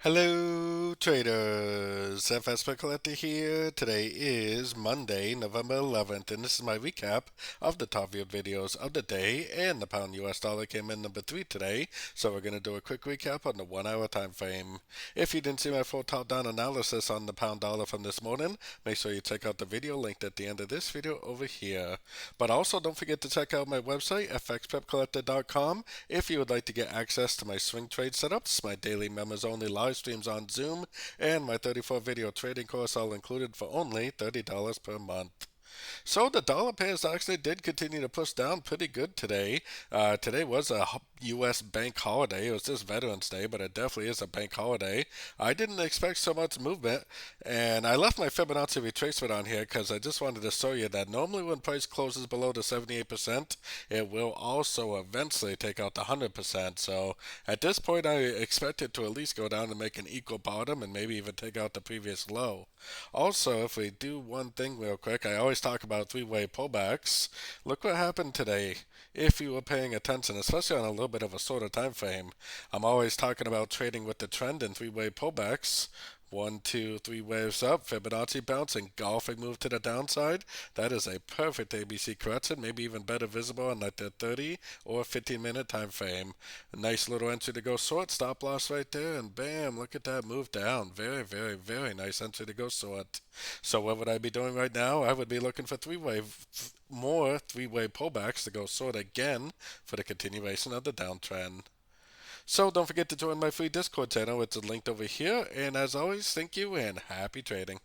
Hello traders, FX Pip Collector here. Today is Monday, November 11th, and this is my recap of the top viewed videos of the day. And the pound US dollar came in number 3 today, so we're going to do a quick recap on the 1 hour time frame. If you didn't see my full top down analysis on the pound dollar from this morning, make sure you check out the video linked at the end of this video over here. But also don't forget to check out my website, fxpipcollector.com, if you would like to get access to my swing trade setups, my daily members only live streams on Zoom, and my 34 video trading course, all included for only $30 per month. So the dollar pairs actually did continue to push down pretty good today. Today was a U.S. bank holiday. It was just Veterans Day, but it definitely is a bank holiday. I didn't expect so much movement, and I left my Fibonacci retracement on here because I just wanted to show you that normally when price closes below the 78%, it will also eventually take out the 100%. So at this point, I expect it to at least go down and make an equal bottom and maybe even take out the previous low. Also, if we do one thing real quick, I always talk about three-way pullbacks. Look what happened today. If you were paying attention, especially on a little bit of a shorter time frame, I'm always talking about trading with the trend and three-way pullbacks. One, two, three waves up, Fibonacci bounce, and golfing move to the downside. That is a perfect ABC correction, maybe even better visible on like the 30 or 15-minute time frame. A nice little entry to go short, stop loss right there, and bam, look at that move down. Very, very, very nice entry to go short. So what would I be doing right now? I would be looking for more three-way pullbacks to go short again for the continuation of the downtrend. So don't forget to join my free Discord channel. It's linked over here. And as always, thank you and happy trading.